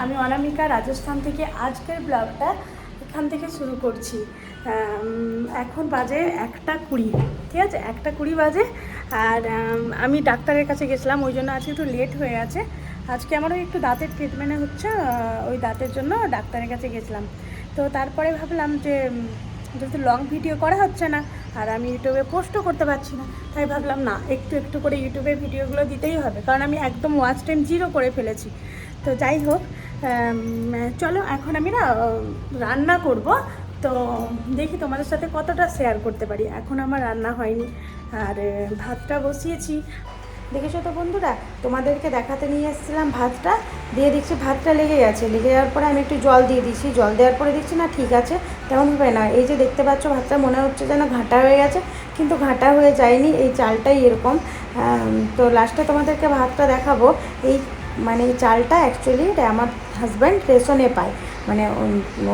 আমি অনামিকা রাজস্থান থেকে আজকের ব্লগটা এখান থেকে শুরু করছি। এখন বাজে 1:20, ঠিক আছে, 1:20 বাজে। আর আমি ডাক্তারের কাছে গেছিলাম, ওই জন্য আজকে একটু লেট হয়ে গেছে। আজকে আমারও একটু দাঁতের ট্রিটমেন্ট হচ্ছে, ওই দাঁতের জন্য ডাক্তারের কাছে গেছিলাম। তো তারপরে ভাবলাম যে যেহেতু লং ভিডিও করা হচ্ছে না আর আমি ইউটিউবে পোস্টও করতে পারছি না, তাই ভাবলাম না, একটু একটু করে ইউটিউবে ভিডিওগুলো দিতেই হবে, কারণ আমি একদম ওয়াচ টাইম 0 করে ফেলেছি। তো যাই হোক, চলো এখন আমি না রান্না করব। তো দেখি তোমাদের সাথে কতটা শেয়ার করতে পারি। এখন আমার রান্না হয়নি, আর ভাতটা বসিয়েছি। দেখেছো তো বন্ধুরা, তোমাদেরকে দেখাতে নিয়ে এসেছিলাম ভাতটা, দিয়ে দেখছি ভাতটা লেগে গেছে। লেগে যাওয়ার পরে আমি একটু জল দিয়ে দিয়েছি, জল দেওয়ার পরে দেখছি না ঠিক আছে, তেমন হবে না। এই যে দেখতে পাচ্ছ ভাতটা মনে হচ্ছে যেন ঘাঁটা হয়ে গেছে, কিন্তু ঘাঁটা হয়ে যায়নি, এই চালটাই এরকম। তো লাস্টে তোমাদেরকে ভাতটা দেখাবো। এই মানে এই চালটা অ্যাকচুয়ালি আমার হাজব্যান্ড রেশনে পায়, মানে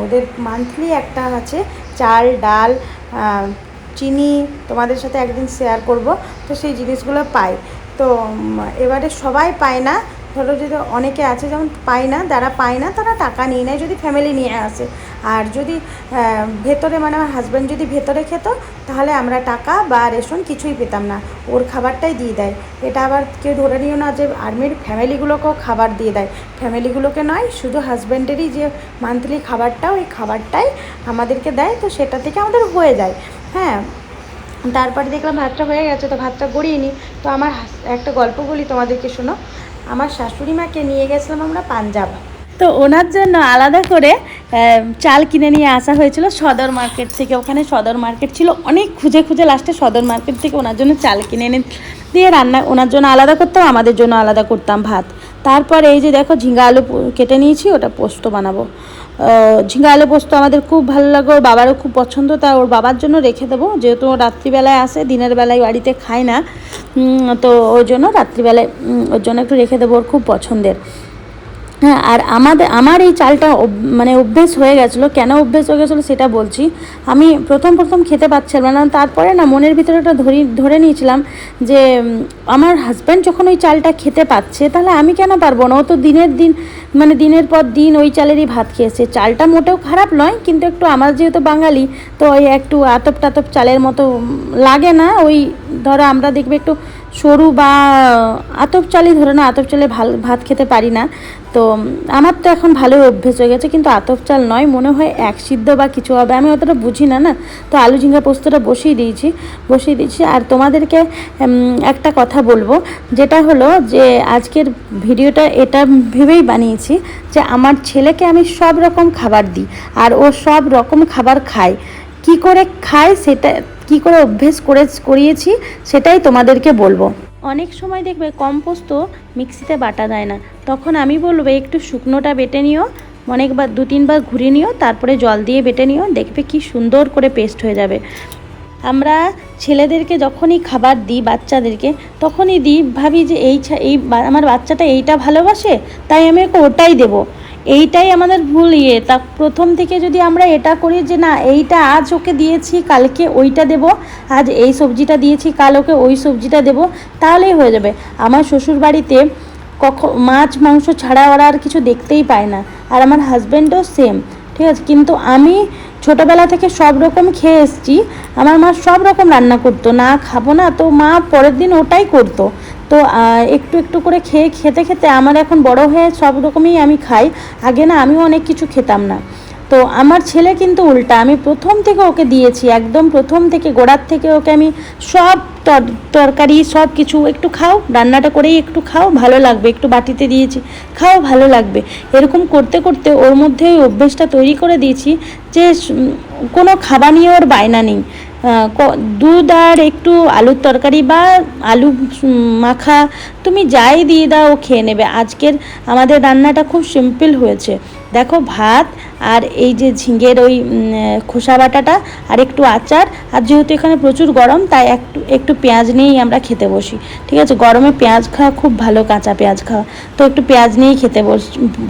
ওদের মান্থলি একটা আছে চাল, ডাল, চিনি, তোমাদের সাথে একদিন শেয়ার করব। তো সেই জিনিসগুলো পায়। তো এবারে সবাই পায় না, ধরো যদি অনেকে আছে যেমন পায় না, যারা পায় না তারা টাকা নিয়ে নেয় যদি ফ্যামিলি নিয়ে আসে। আর যদি ভেতরে মানে আমার হাজব্যান্ড যদি ভেতরে খেত, তাহলে আমরা টাকা বা রেশন কিছুই পেতাম না, ওর খাবারটাই দিয়ে দেয়। এটা আবার কেউ ধরে নিও না যে আর্মির ফ্যামিলিগুলোকেও খাবার দিয়ে দেয়, ফ্যামিলিগুলোকে নয়, শুধু হাজব্যান্ডেরই যে মান্থলি খাবারটা, ওই খাবারটাই আমাদেরকে দেয়। তো সেটা থেকে আমাদের হয়ে যায়। হ্যাঁ, তারপরে দেখলাম ভাতটা হয়ে গেছে, তো ভাতটা গড়িয়ে নিই। তো আমার একটা গল্প বলি তোমাদেরকে, শোনো। আমার শাশুড়ি মাকে নিয়ে গেছিলাম আমরা পাঞ্জাব, তো ওনার জন্য আলাদা করে চাল কিনে নিয়ে আসা হয়েছিল সদর মার্কেট থেকে। ওখানে সদর মার্কেট ছিল, অনেক খুঁজে খুঁজে লাস্টে সদর মার্কেট থেকে ওনার জন্য চাল কিনে এনে দিয়ে রান্না ওনার জন্য আলাদা করতাম, আমাদের জন্য আলাদা করতাম ভাত। তারপরে এই যে দেখো ঝিঙ্গা আলু কেটে নিয়েছি, ওটা পোস্ত বানাবো। ঝিঙ্গা আলু পোস্ত আমাদের খুব ভালো লাগে, ওর বাবারও খুব পছন্দ, তাই ওর বাবার জন্য রেখে দেবো, যেহেতু ও রাত্রিবেলায় আসে, দিনের বেলায় বাড়িতে খায় না। তো ওই জন্য রাত্রিবেলায় ওর জন্য একটু রেখে দেবো, ওর খুব পছন্দের। হ্যাঁ, আর আমার এই চালটা মানে অভ্যেস হয়ে গেছিলো। কেন অভ্যেস হয়ে গেছিলো সেটা বলছি। আমি প্রথম খেতে পারছিলাম না, তারপরে না মনের ভিতরে ওটা ধরে নিয়েছিলাম যে আমার হাজব্যান্ড যখন ওই চালটা খেতে পাচ্ছে, তাহলে আমি কেন পারবো না। ও তো দিনের পর দিন ওই চালেরই ভাত খেয়েছে। চালটা মোটেও খারাপ নয়, কিন্তু একটু আমার যেহেতু বাঙালি, তো ওই একটু আতপ টাতপ চালের মতো লাগে না। ওই ধরো আমরা দেখবে একটু সরু বা আতপ চালই ধরে না, আতপ চালে ভাত খেতে পারি না। তো আমার তো এখন ভালোই অভ্যেস হয়ে গেছে, কিন্তু আতপ চাল নয়, মনে হয় এক সিদ্ধ বা কিছু হবে, আমি অতটা বুঝি না। তো আলু ঝিঙ্গা পোস্তটা বসিয়ে দিয়েছি। আর তোমাদেরকে একটা কথা বলবো, যেটা হলো যে আজকের ভিডিওটা এটা ভেবেই বানিয়েছি যে আমার ছেলেকে আমি সব রকম খাবার দিই, আর ও সব রকম খাবার খায়। কি করে খায়, সেটা কি করে অভ্যেস করিয়েছি সেটাই তোমাদেরকে বলবো। অনেক সময় দেখবে কম পোস্ত মিক্সিতে বাটা যায় না, তখন আমি বলবো একটু শুকনোটা বেটে নিও, অনেকবার 2-3 বার ঘুরে নিও, তারপরে জল দিয়ে বেটে নিও, দেখবে কি সুন্দর করে পেস্ট হয়ে যাবে। আমরা ছেলেদেরকে যখনই খাবার দিই, বাচ্চাদেরকে তখনই দিই, ভাবি যে আমার বাচ্চাটা এইটা ভালোবাসে, তাই আমি ওকে ওটাই দেবো। এইটাই আমাদের ভুল। তা প্রথম থেকে যদি আমরা এটা করি যে না, এইটা আজ ওকে দিয়েছি, কালকে ওইটা দেব, আজ এই সবজিটা দিয়েছি, কাল ওকে ওই সবজিটা দেব, তাহলেই হয়ে যাবে। আমার শ্বশুর বাড়িতে মাছ মাংস ছাড়া ওরা আর কিছু দেখতেই পায় না, আর আমার হাজব্যান্ডও সেম, ঠিক আছে। কিন্তু আমি ছোটোবেলা থেকে সব রকম খেয়ে এসেছি, আমার মা সব রকম রান্না করতো, না খাবো না, তো মা পরের দিন ওটাই করতো। তো একটু একটু করে খেতে খেতে আমার এখন বড় হয়ে সব রকমই আমি খাই। আগে না আমিও অনেক কিছু খেতাম না। তো আমার ছেলে কিন্তু উল্টা, আমি প্রথম থেকে ওকে দিয়েছি, একদম প্রথম থেকে গোড়ার থেকে ওকে আমি সব তরকারি সব কিছু, একটু খাও, রান্নাটা করেই একটু খাও, ভালো লাগবে, একটু বাটিতে দিয়েছি, খাও, ভালো লাগবে। এরকম করতে করতে ওর মধ্যে ওই অভ্যেসটা তৈরি করে দিয়েছি যে কোনো খাবার নিয়ে ওর বায়না নেই। দুধ আর একটু আলুর তরকারি বা আলু মাখা তুমি যাই দিয়ে দাও ও খেয়ে নেবে। আজকের আমাদের রান্নাটা খুব সিম্পল হয়েছে, দেখো ভাত আর এই যে ঝিঙের ওই খোসা বাটাটা আর একটু আচার, আর যেহেতু এখানে প্রচুর গরম, তাই একটু পেঁয়াজ নিয়েই আমরা খেতে বসি, ঠিক আছে। গরমে পেঁয়াজ খাওয়া খুব ভালো, কাঁচা পেঁয়াজ খাওয়া, তো একটু পেঁয়াজ নিয়েই খেতে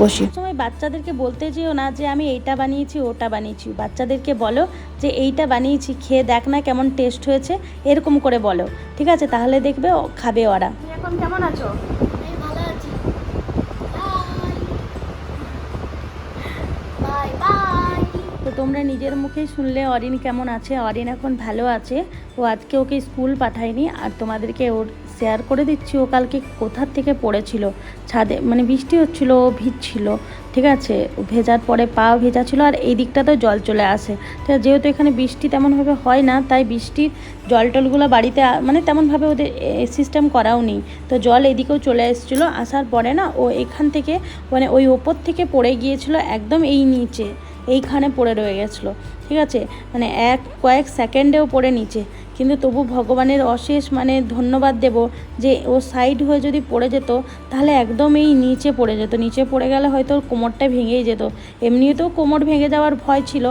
বসি। সময় বাচ্চাদেরকে বলতে যেও না যে আমি এইটা বানিয়েছি ওটা বানিয়েছি, বাচ্চাদেরকে বলো যে এইটা বানিয়েছি, খেয়ে দেখ না কেমন টেস্ট হয়েছে, এরকম করে বলো, ঠিক আছে, তাহলে দেখবে খাবে ওরা। এখন কেমন আছো? তোমরা নিজের মুখেই শুনলে অরিন কেমন আছে। অরিন এখন ভালো আছে। ও আজকে ওকে স্কুল পাঠায়নি, আর তোমাদেরকে ওর শেয়ার করে দিচ্ছি ও কালকে কোথার থেকে পড়েছিল। ছাদে মানে বৃষ্টি হচ্ছিল, ও ভিজছিল, ঠিক আছে, ভেজার পরে পাও ভেজা ছিল, আর এই দিকটাতেও জল চলে আসে। তো যেহেতু এখানে বৃষ্টি তেমনভাবে হয় না, তাই বৃষ্টির জল টলগুলো বাড়িতে মানে তেমনভাবে ওদের সিস্টেম করাও নেই। তো জল এদিকেও চলে এসেছিলো, আসার পরে না ও এখান থেকে মানে ওই ওপর থেকে পড়ে গিয়েছিল একদম এই নিচে, এইখানে পড়ে রয়ে গেছিলো, ঠিক আছে, মানে কয়েক সেকেন্ডেও পড়ে নিচে। কিন্তু তবু ভগবানের অশেষ মানে ধন্যবাদ দেব যে ও সাইড হয়ে যদি পড়ে যেত তাহলে একদম এই নিচে পড়ে যেত। নিচে পড়ে গেলে হয়তো ওর কোমরটা ভেঙেই যেত। এমনিতেও কোমর ভেঙে যাওয়ার ভয় ছিল।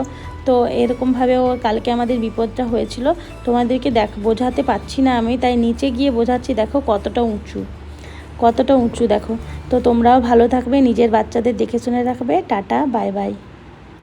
তো এরকমভাবে ও কালকে আমাদের বিপদটা হয়েছিল। তোমাদেরকে বোঝাতে পারছি না আমি, তাই নিচে গিয়ে বোঝাচ্ছি। দেখো কতটা উঁচু দেখো। তো তোমরাও ভালো থাকবে, নিজের বাচ্চাদের দেখে শুনে রাখবে। Tata, bye bye.